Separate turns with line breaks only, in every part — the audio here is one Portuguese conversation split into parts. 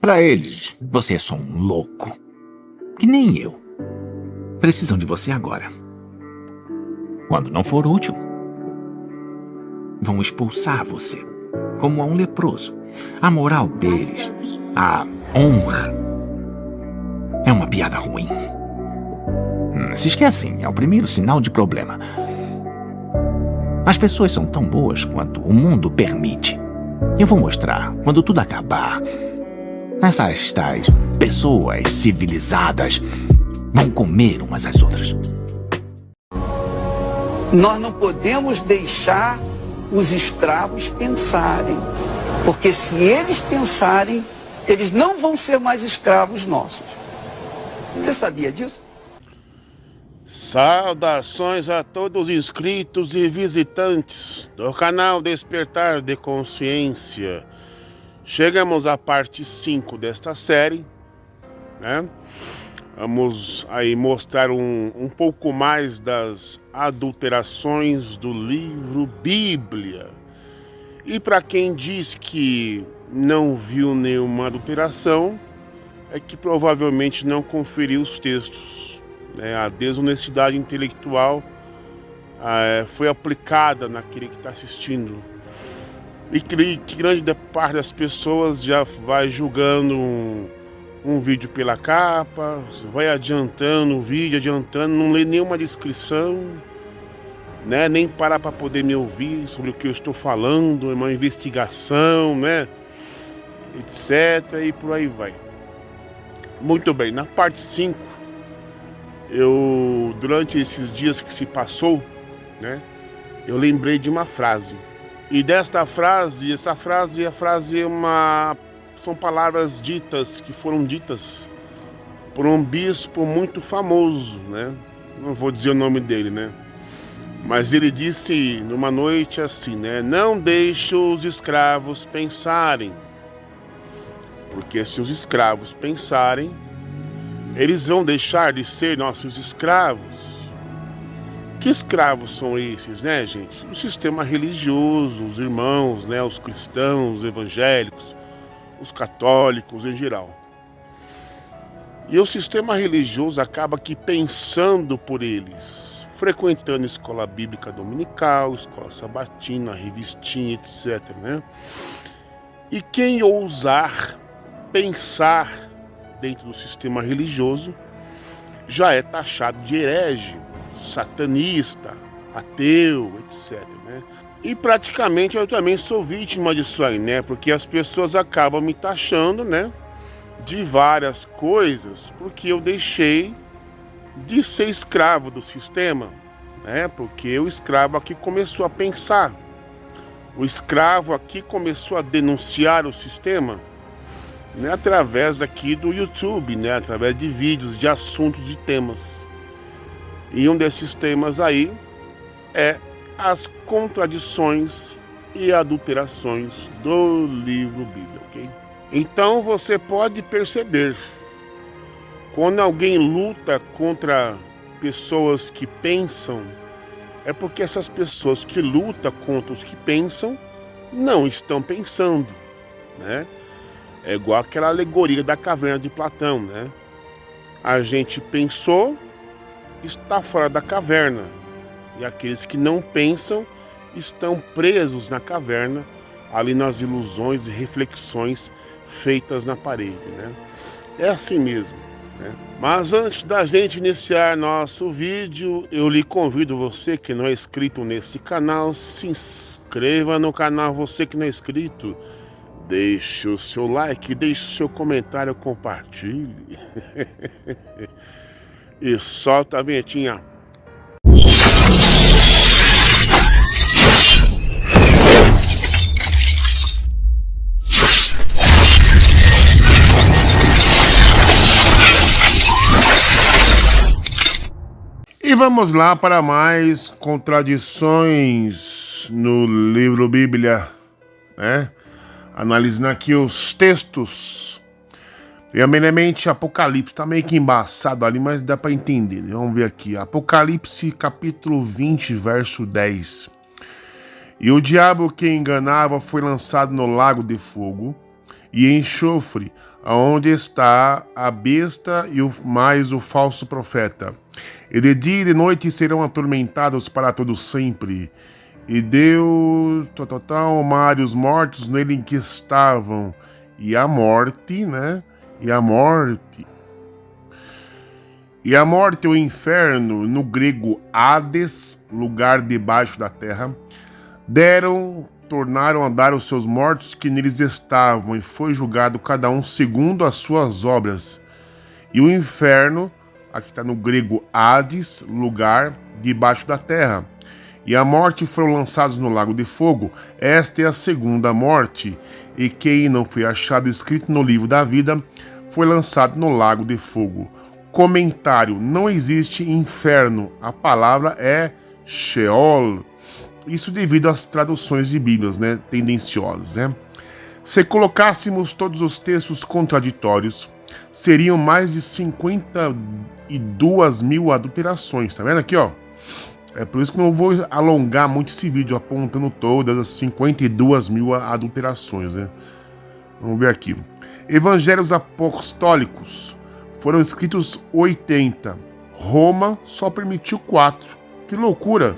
Para eles, você é só um louco. Que nem eu. Precisam de você agora. Quando não for útil, vão expulsar você, como a um leproso. A moral deles, a honra, é uma piada ruim. Se esquecem, é o primeiro sinal de problema. As pessoas são tão boas quanto o mundo permite. Eu vou mostrar, quando tudo acabar, essas tais pessoas civilizadas vão comer umas às outras.
Nós não podemos deixar os escravos pensarem, porque se eles pensarem, eles não vão ser mais escravos nossos. Você sabia disso?
Saudações a todos os inscritos e visitantes do canal Despertar de Consciência. Chegamos à parte 5 desta série, né? Vamos aí mostrar um pouco mais das adulterações do livro Bíblia. E para quem diz que não viu nenhuma adulteração, é que provavelmente não conferiu os textos. A desonestidade intelectual foi aplicada naquele que está assistindo. E que grande parte das pessoas já vai julgando um vídeo pela capa, vai adiantando o vídeo, não lê nenhuma descrição, né? Nem parar para poder me ouvir sobre o que eu estou falando, é uma investigação, né? Etc. E por aí vai. Muito bem, na parte 5, durante esses dias que se passou, né? Eu lembrei de uma frase. E desta frase, são palavras ditas, que foram ditas por um bispo muito famoso, né? Não vou dizer o nome dele, né? Mas ele disse numa noite assim, né? Não deixe os escravos pensarem. Porque se os escravos pensarem, eles vão deixar de ser nossos escravos. Que escravos são esses, né, gente? O sistema religioso, os irmãos, né? Os cristãos, os evangélicos, os católicos em geral. E o sistema religioso acaba aqui pensando por eles, frequentando escola bíblica dominical, escola sabatina, revistinha, etc, né? E quem ousar pensar dentro do sistema religioso já é taxado de herege, satanista, ateu, etc, né? E praticamente eu também sou vítima disso aí, né? Porque as pessoas acabam me taxando, né? De várias coisas, porque eu deixei de ser escravo do sistema, né? Porque o escravo aqui começou a pensar. O escravo aqui começou a denunciar o sistema, né? Através aqui do YouTube, né? Através de vídeos, de assuntos, de temas. E um desses temas aí é as contradições e adulterações do livro Bíblia, ok? Então você pode perceber, quando alguém luta contra pessoas que pensam, é porque essas pessoas que lutam contra os que pensam não estão pensando, né? É igual aquela alegoria da caverna de Platão, né? A gente pensou, está fora da caverna. E aqueles que não pensam estão presos na caverna, ali nas ilusões e reflexões feitas na parede, né? É assim mesmo, né? Mas antes da gente iniciar nosso vídeo, eu lhe convido, você que não é inscrito neste canal, se inscreva no canal, você que não é inscrito, deixe o seu like, deixe o seu comentário, compartilhe. E solta a vinhetinha. E vamos lá para mais contradições no livro Bíblia, né? Analisando aqui os textos. Primeiramente, Apocalipse, tá meio que embaçado ali, mas dá para entender, né? Vamos ver aqui, Apocalipse capítulo 20, verso 10. E o diabo que enganava foi lançado no lago de fogo, e enxofre, aonde está a besta e mais o falso profeta. E de dia e de noite serão atormentados para todo sempre. E deu o mar e os mortos nele em que estavam, e a morte, né? E a morte, o inferno, no grego Hades, lugar debaixo da terra, tornaram a dar os seus mortos que neles estavam, e foi julgado cada um segundo as suas obras. E o inferno, aqui está no grego Hades, lugar debaixo da terra, e a morte foram lançados no lago de fogo. Esta é a segunda morte, e quem não foi achado escrito no livro da vida foi lançado no lago de fogo. Comentário: não existe inferno, a palavra é Sheol. Isso devido às traduções de Bíblias, né, tendenciosas, né? Se colocássemos todos os textos contraditórios, seriam mais de 52 mil adulterações, tá vendo aqui, ó? É por isso que não vou alongar muito esse vídeo apontando todas as 52 mil adulterações, né? Vamos ver aqui. Evangelhos apostólicos foram escritos 80. Roma só permitiu 4. Que loucura!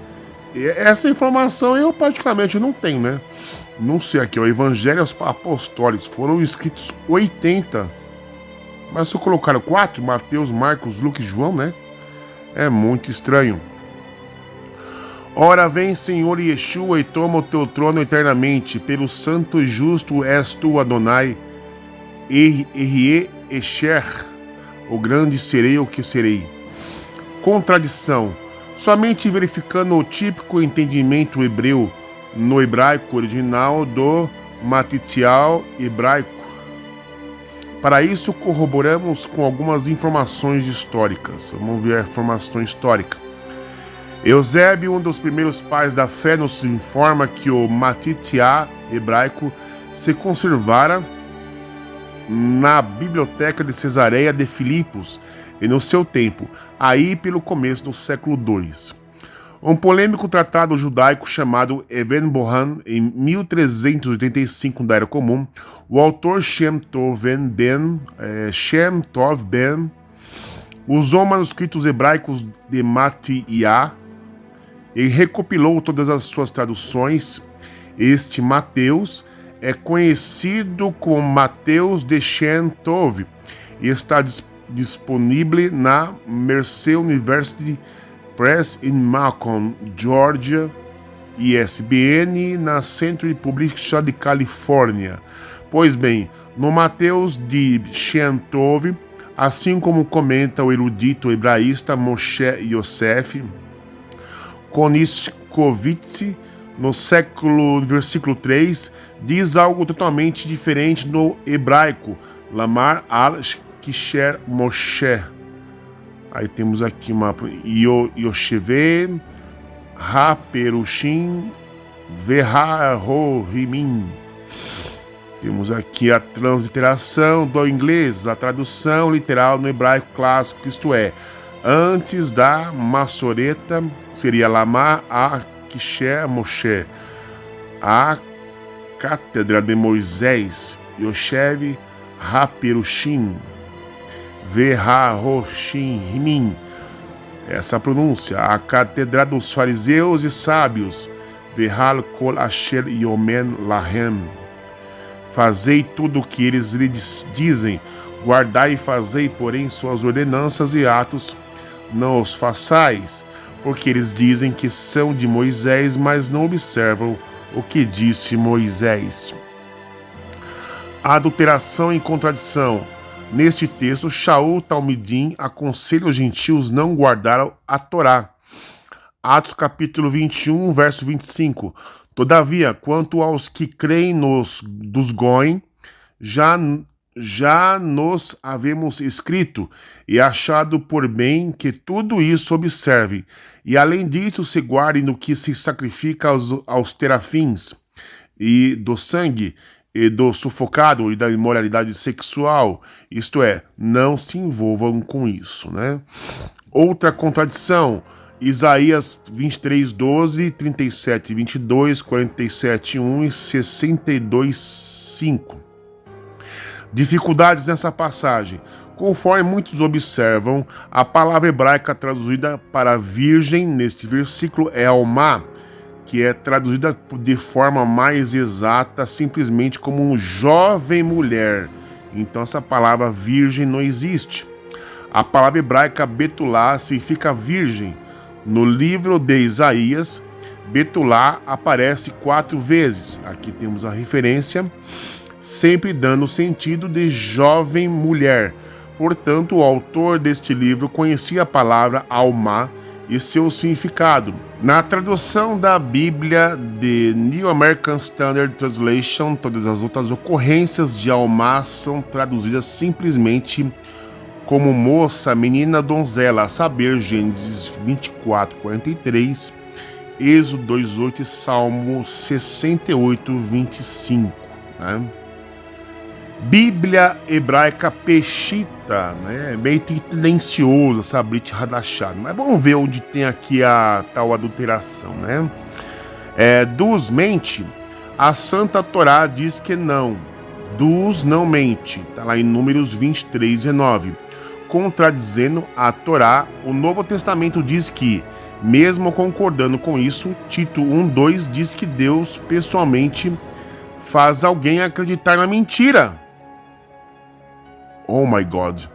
Essa informação eu particularmente não tenho, né? Não sei aqui, ó. Evangelhos apostólicos foram escritos 80. Mas só colocaram 4? Mateus, Marcos, Lucas e João, né? É muito estranho. Ora vem, Senhor Yeshua, e toma o teu trono eternamente. Pelo santo e justo és tu, Adonai. Erie Esher, o grande serei o que serei. Contradição. Somente verificando o típico entendimento hebreu no hebraico original do Matitial hebraico. Para isso, corroboramos com algumas informações históricas. Vamos ver a informação histórica. Eusébio, um dos primeiros pais da fé, nos informa que o Matitiá hebraico se conservara na biblioteca de Cesareia de Filipos e no seu tempo, aí pelo começo do século II. Um polêmico tratado judaico chamado Even Bohan, em 1385 da Era Comum, o autor Shem Tov Ben usou manuscritos hebraicos de Matitiá e recopilou todas as suas traduções. Este Mateus é conhecido como Mateus de Shem Tov e está disponível na Mercer University Press em Macon, Georgia, ISBN na Century Publishing de Califórnia. Pois bem, no Mateus de Shem Tov, assim como comenta o erudito hebraísta Moshe Yosef Koniskovitz, no versículo 3, diz algo totalmente diferente no hebraico, Lamar al-Kisher Moshe. Aí temos aqui uma Yosheve, Ha-Perushim, Veha-Rohimim. Temos aqui a transliteração do inglês, a tradução literal no hebraico clássico, isto é, antes da Massoreta, seria Lamar a-Kisher Moshe. A Cátedra de Moisés, Yoshev Ha-Perushim, Veha-Roshim, essa pronúncia. A Cátedra dos Fariseus e Sábios, Vehal Kol Asher Yomen Lahem. Fazei tudo o que eles lhes dizem, guardai e fazei, porém, suas ordenanças e atos não os façais, porque eles dizem que são de Moisés, mas não observam o que disse Moisés. Adulteração e contradição. Neste texto, Shaul Talmidim aconselha os gentios não guardar a Torá. Atos capítulo 21, verso 25. Todavia, quanto aos que creem dos Goim, já nos havemos escrito e achado por bem que tudo isso observe, e além disso se guardem do que se sacrifica aos terafins, e do sangue, e do sufocado, e da imoralidade sexual, isto é, não se envolvam com isso, né? Outra contradição, Isaías 23, 12, 37, 22, 47, 1 e 62, 5. Dificuldades nessa passagem. Conforme muitos observam, a palavra hebraica traduzida para virgem neste versículo é alma, que é traduzida de forma mais exata simplesmente como um jovem mulher. Então essa palavra virgem não existe. A palavra hebraica betulá significa virgem. No livro de Isaías, betulá aparece 4 vezes. Aqui temos a referência, sempre dando o sentido de jovem mulher. Portanto, o autor deste livro conhecia a palavra alma e seu significado. Na tradução da Bíblia de New American Standard Translation, todas as outras ocorrências de alma são traduzidas simplesmente como moça, menina, donzela, a saber, Gênesis 24:43, Êxodo 2:8 e Salmo 68:25, né? Bíblia hebraica Peshita, né? Meio tendencioso, Sabrit Hadashah. Mas vamos ver onde tem aqui a tal adulteração, né? Dus mente, a Santa Torá diz que não. Dus não mente, está lá em Números 23:19. Contradizendo a Torá, o Novo Testamento diz que, mesmo concordando com isso, Tito 1:2 diz que Deus pessoalmente faz alguém acreditar na mentira. Oh my God!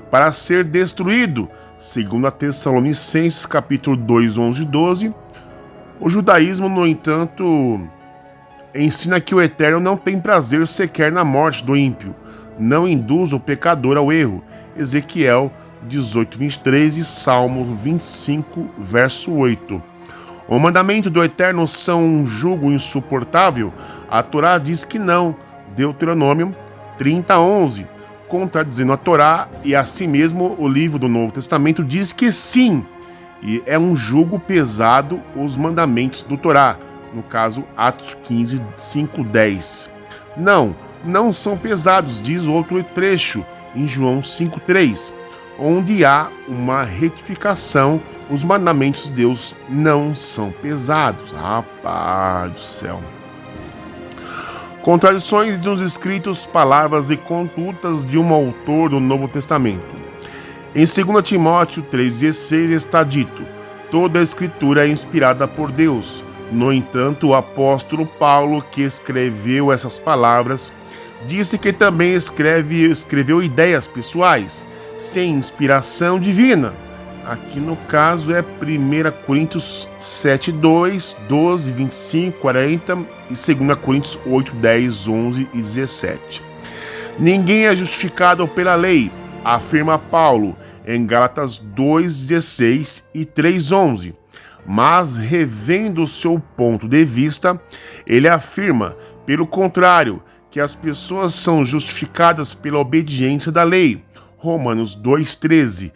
Para ser destruído, segundo a Tessalonicenses capítulo 2, 11 e 12, o judaísmo, no entanto, ensina que o Eterno não tem prazer sequer na morte do ímpio, não induz o pecador ao erro. Ezequiel 18:23 e Salmo 25, verso 8. O mandamento do Eterno são um jugo insuportável? A Torá diz que não. Deuteronômio 30:11. Contradizendo a Torá, e assim mesmo o livro do Novo Testamento diz que sim, e é um jugo pesado os mandamentos do Torá, no caso Atos 15, 5, 10. Não são pesados, diz outro trecho, em João 5:3, onde há uma retificação, os mandamentos de Deus não são pesados. Rapaz do céu! Contradições de uns escritos, palavras e condutas de um autor do Novo Testamento. Em 2 Timóteo 3,16 está dito: toda a escritura é inspirada por Deus. No entanto, o apóstolo Paulo, que escreveu essas palavras, disse que também escreveu ideias pessoais, sem inspiração divina. Aqui no caso é 1 Coríntios 7:2, 12, 25, 40 e 2 Coríntios 8, 10, 11 e 17. Ninguém é justificado pela lei, afirma Paulo em Gálatas 2:16 e 3:11. Mas, revendo seu ponto de vista, ele afirma, pelo contrário, que as pessoas são justificadas pela obediência da lei. Romanos 2:13.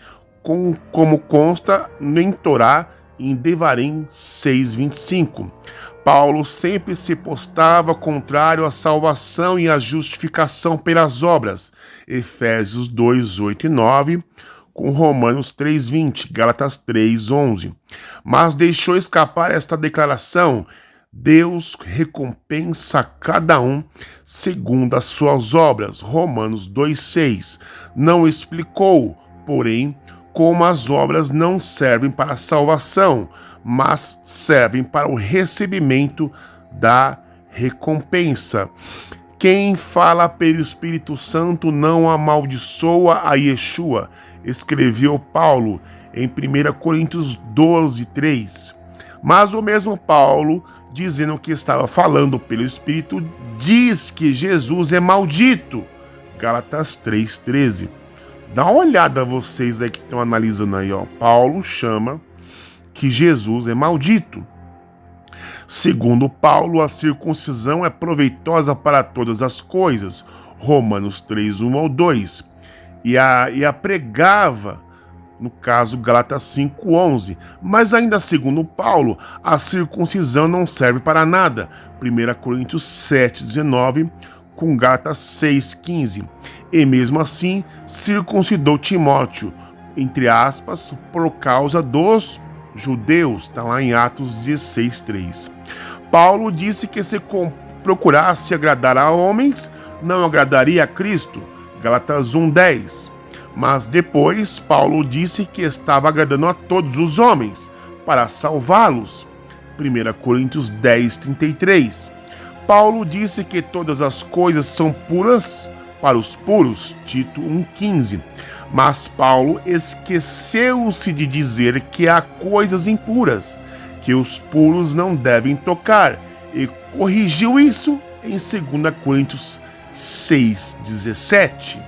Como consta em Torá, em Devarim 6:25. Paulo sempre se postava contrário à salvação e à justificação pelas obras. Efésios 2:8 e 9, com Romanos 3:20, Gálatas 3:11. Mas deixou escapar esta declaração: Deus recompensa cada um segundo as suas obras. Romanos 2:6. Não explicou, porém, como as obras não servem para a salvação, mas servem para o recebimento da recompensa. Quem fala pelo Espírito Santo não amaldiçoa a Yeshua, escreveu Paulo em 1 Coríntios 12:3. Mas o mesmo Paulo, dizendo que estava falando pelo Espírito, diz que Jesus é maldito. Gálatas 3:13. Dá uma olhada vocês aí que estão analisando aí, ó. Paulo chama que Jesus é maldito. Segundo Paulo, a circuncisão é proveitosa para todas as coisas. Romanos 3:1 ao 2. E a pregava, no caso Gálatas 5:11. Mas ainda segundo Paulo, a circuncisão não serve para nada. 1 Coríntios 7:19 com Gálatas 6:15. E mesmo assim, circuncidou Timóteo, entre aspas, por causa dos judeus. Está lá em Atos 16:3. Paulo disse que se procurasse agradar a homens, não agradaria a Cristo. Gálatas 1:10. Mas depois Paulo disse que estava agradando a todos os homens para salvá-los. 1 Coríntios 10:33. Paulo disse que todas as coisas são puras para os puros. Tito 1:15. Mas Paulo esqueceu-se de dizer que há coisas impuras, que os puros não devem tocar, e corrigiu isso em 2 Coríntios 6:17.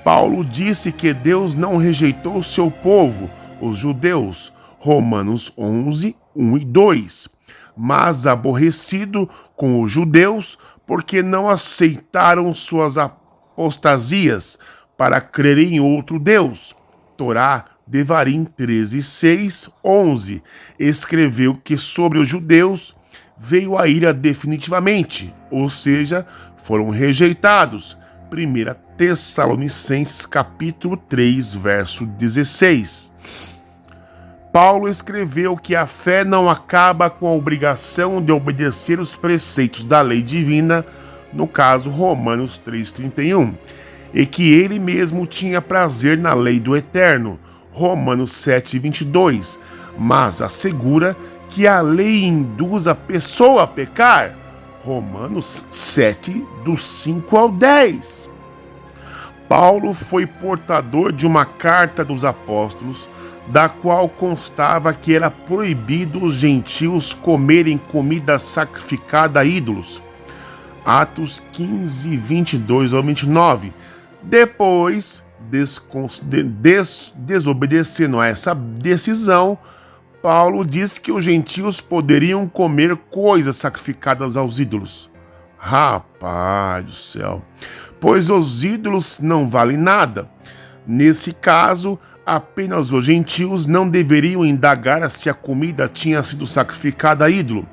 Paulo disse que Deus não rejeitou o seu povo, os judeus, Romanos 11:1 e 2, mas aborrecido com os judeus porque não aceitaram suas apostasias para crerem em outro Deus. Torá, Devarim 13:6, 11, escreveu que sobre os judeus veio a ira definitivamente, ou seja, foram rejeitados. 1 Tessalonicenses capítulo 3, verso 16. Paulo escreveu que a fé não acaba com a obrigação de obedecer os preceitos da lei divina, no caso Romanos 3:31, e que ele mesmo tinha prazer na lei do Eterno, Romanos 7:22, mas assegura que a lei induz a pessoa a pecar, Romanos 7, do 5 ao 10. Paulo foi portador de uma carta dos apóstolos, da qual constava que era proibido os gentios comerem comida sacrificada a ídolos. Atos 15, 22 ao 29. Depois, desobedecendo a essa decisão, Paulo diz que os gentios poderiam comer coisas sacrificadas aos ídolos. Rapaz do céu! Pois os ídolos não valem nada. Nesse caso, apenas os gentios não deveriam indagar se a comida tinha sido sacrificada a ídolo,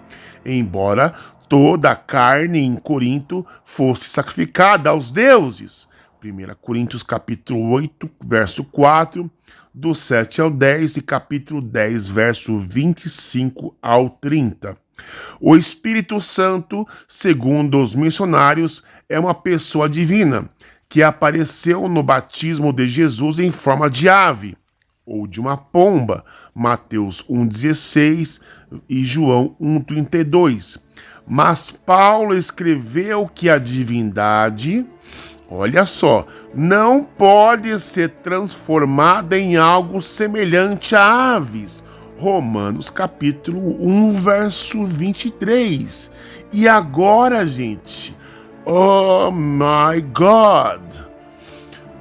embora toda a carne em Corinto fosse sacrificada aos deuses. 1 Coríntios capítulo 8, verso 4, do 7 ao 10 e capítulo 10, verso 25 ao 30. O Espírito Santo, segundo os missionários, é uma pessoa divina, que apareceu no batismo de Jesus em forma de ave, ou de uma pomba, Mateus 1,16 e João 1,32. Mas Paulo escreveu que a divindade, olha só, não pode ser transformada em algo semelhante a aves. Romanos capítulo 1, verso 23. E agora, gente, oh my God!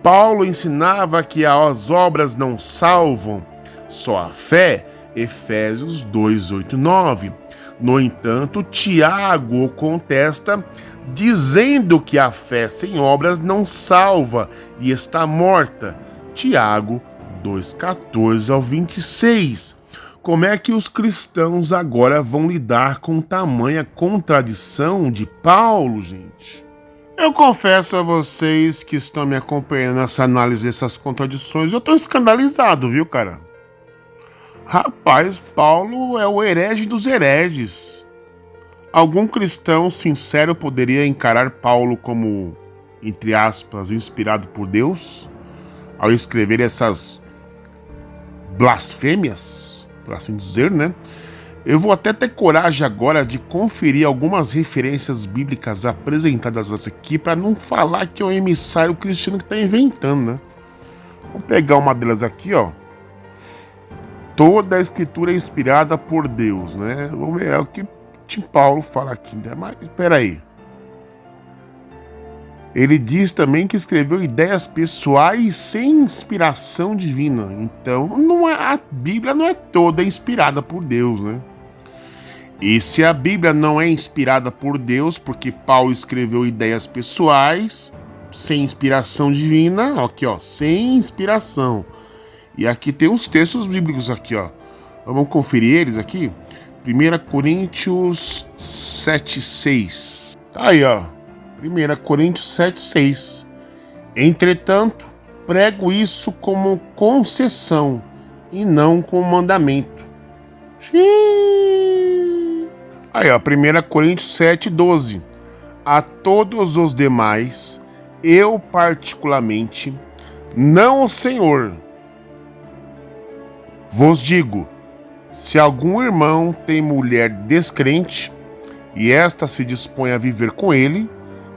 Paulo ensinava que as obras não salvam, só a fé, Efésios 2, 8 e 9. No entanto, Tiago o contesta, dizendo que a fé sem obras não salva e está morta. Tiago 2, 14 ao 26. Como é que os cristãos agora vão lidar com tamanha contradição de Paulo, gente? Eu confesso a vocês que estão me acompanhando nessa análise dessas contradições, eu estou escandalizado, viu, cara? Rapaz, Paulo é o herege dos hereges. Algum cristão sincero poderia encarar Paulo como, entre aspas, inspirado por Deus, ao escrever essas blasfêmias, por assim dizer, né? Eu vou até ter coragem agora de conferir algumas referências bíblicas apresentadas aqui para não falar que é um emissário cristiano que está inventando, né? Vou pegar uma delas aqui, ó. Toda a escritura é inspirada por Deus, né? Vamos ver, é o que Paulo fala aqui, né? Mas peraí. Ele diz também que escreveu ideias pessoais sem inspiração divina. Então, a Bíblia não é toda inspirada por Deus, né? E se a Bíblia não é inspirada por Deus, porque Paulo escreveu ideias pessoais sem inspiração divina, aqui ó, sem inspiração. E aqui tem os textos bíblicos aqui, ó. Vamos conferir eles aqui. 1 Coríntios 7:6. Tá aí, ó. 1 Coríntios 7:6. Entretanto, prego isso como concessão e não como mandamento. Xiii. Aí, ó, 1 Coríntios 7:12. a todos os demais, eu particularmente, não o Senhor. Vos digo, se algum irmão tem mulher descrente, e esta se dispõe a viver com ele,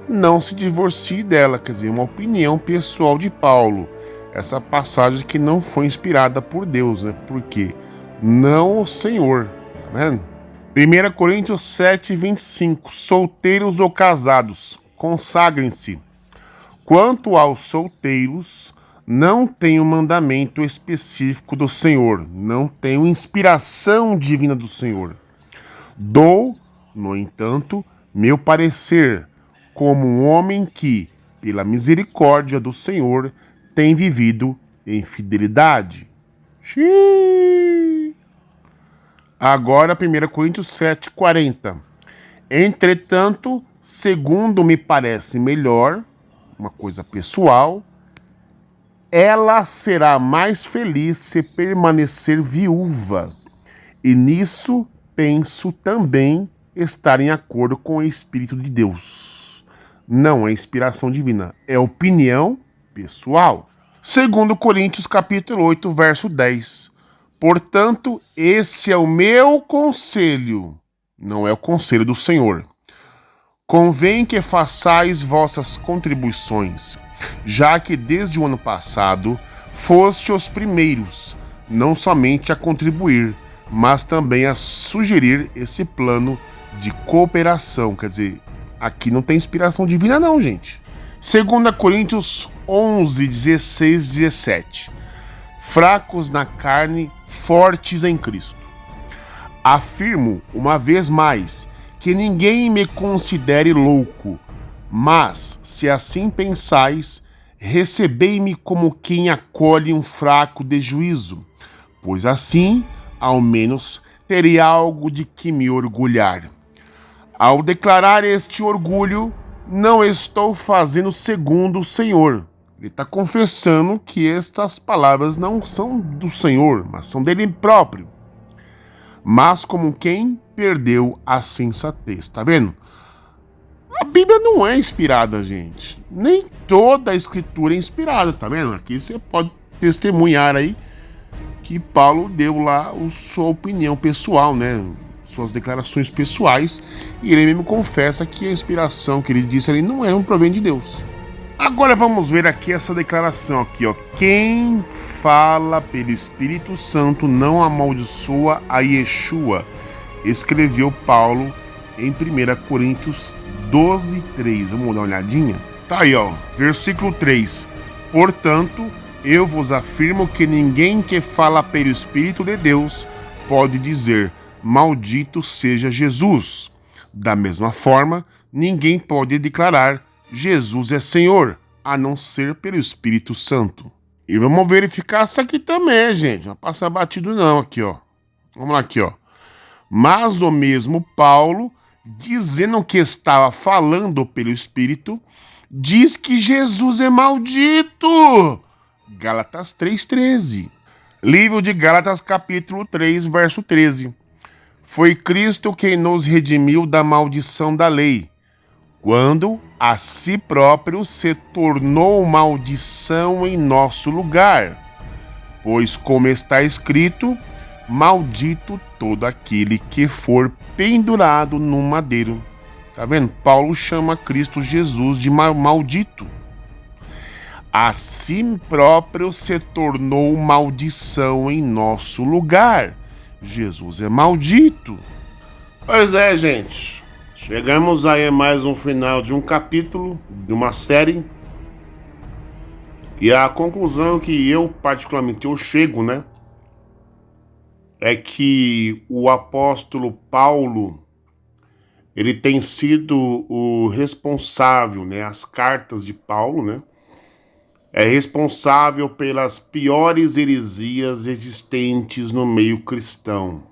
não se divorcie dela. Quer dizer, uma opinião pessoal de Paulo. Essa passagem que não foi inspirada por Deus, né? Por quê? Não o Senhor, tá vendo? 1 Coríntios 7, 25. Solteiros ou casados, consagrem-se. Quanto aos solteiros, não tem um mandamento específico do Senhor, não tem uma inspiração divina do Senhor. Dou, no entanto, meu parecer, como um homem que, pela misericórdia do Senhor, tem vivido em fidelidade. Xiii. Agora, 1 Coríntios 7, 40. Entretanto, segundo me parece melhor, uma coisa pessoal, ela será mais feliz se permanecer viúva. E nisso penso também estar em acordo com o Espírito de Deus. Não é inspiração divina, é opinião pessoal. 2 Coríntios capítulo 8, verso 10. Portanto, esse é o meu conselho, não é o conselho do Senhor. Convém que façais vossas contribuições, já que desde o ano passado foste os primeiros, não somente a contribuir, mas também a sugerir esse plano de cooperação. Quer dizer, aqui não tem inspiração divina não, gente. 2 Coríntios 11, 16, 17. Fracos na carne, fortes em Cristo. Afirmo uma vez mais que ninguém me considere louco, mas, se assim pensais, recebei-me como quem acolhe um fraco de juízo, pois assim, ao menos, terei algo de que me orgulhar. Ao declarar este orgulho, não estou fazendo segundo o Senhor. Ele está confessando que estas palavras não são do Senhor, mas são dele próprio. Mas como quem perdeu a sensatez, tá vendo? A Bíblia não é inspirada, gente. Nem toda a escritura é inspirada, tá vendo? Aqui você pode testemunhar aí que Paulo deu lá a sua opinião pessoal, né? Suas declarações pessoais, e ele mesmo confessa que a inspiração que ele disse ali não é um provém de Deus. Agora vamos ver aqui essa declaração aqui, ó. Quem fala pelo Espírito Santo não amaldiçoa a Yeshua, escreveu Paulo em 1 Coríntios 12, 3. Vamos dar uma olhadinha? Tá aí, ó, versículo 3. Portanto, eu vos afirmo que ninguém que fala pelo Espírito de Deus pode dizer, maldito seja Jesus. Da mesma forma, ninguém pode declarar, Jesus é Senhor, a não ser pelo Espírito Santo. E vamos verificar isso aqui também, gente. Não passa batido não, aqui, ó. Vamos lá, aqui, ó. Mas o mesmo Paulo, dizendo que estava falando pelo Espírito, diz que Jesus é maldito. Gálatas 3,13. Livro de Gálatas, capítulo 3, verso 13. Foi Cristo quem nos redimiu da maldição da lei, quando a si próprio se tornou maldição em nosso lugar. Pois, como está escrito, maldito todo aquele que for pendurado no madeiro. Tá vendo? Paulo chama Cristo Jesus de maldito. A si próprio se tornou maldição em nosso lugar. Jesus é maldito. Pois é, gente. Chegamos aí a mais um final de um capítulo, de uma série. E a conclusão que eu, particularmente, eu chego, né? É que o apóstolo Paulo, ele tem sido o responsável, né? As cartas de Paulo, né? É responsável pelas piores heresias existentes no meio cristão.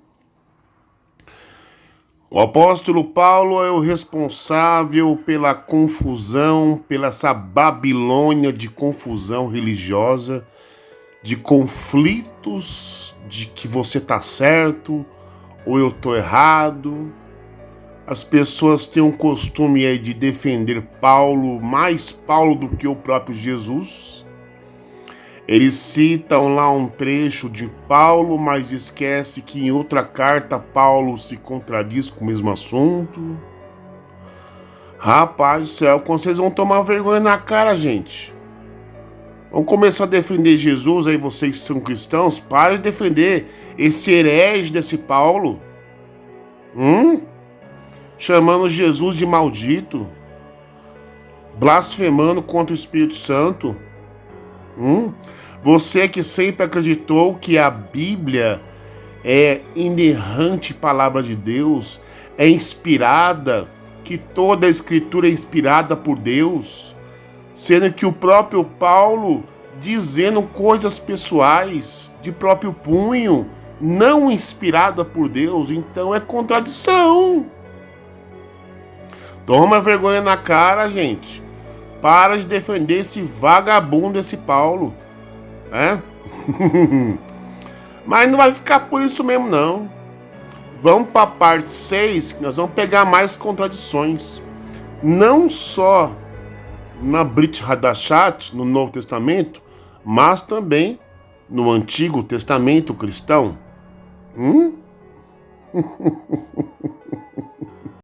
O apóstolo Paulo é o responsável pela confusão, pela essa Babilônia de confusão religiosa, de conflitos de que você tá certo ou eu tô errado. as pessoas têm um costume aí de defender Paulo, mais Paulo do que o próprio Jesus. Eles citam lá um trecho de Paulo, mas esquece que em outra carta Paulo se contradiz com o mesmo assunto. Rapaz do céu, quando vocês vão tomar vergonha na cara, gente? Vão começar a defender Jesus aí, vocês que são cristãos, parem de defender esse herege desse Paulo. Chamando Jesus de maldito, blasfemando contra o Espírito Santo. Você que sempre acreditou que a Bíblia é inerrante palavra de Deus, é inspirada, que toda a Escritura é inspirada por Deus, sendo que o próprio Paulo dizendo coisas pessoais, de próprio punho, não inspirada por Deus, então é contradição. Toma vergonha na cara, gente. Para de defender esse vagabundo, esse Paulo. Mas não vai ficar por isso mesmo, não. Vamos para a parte 6, que nós vamos pegar mais contradições. Não só na Brit Hadashat, no Novo Testamento, mas também no Antigo Testamento cristão.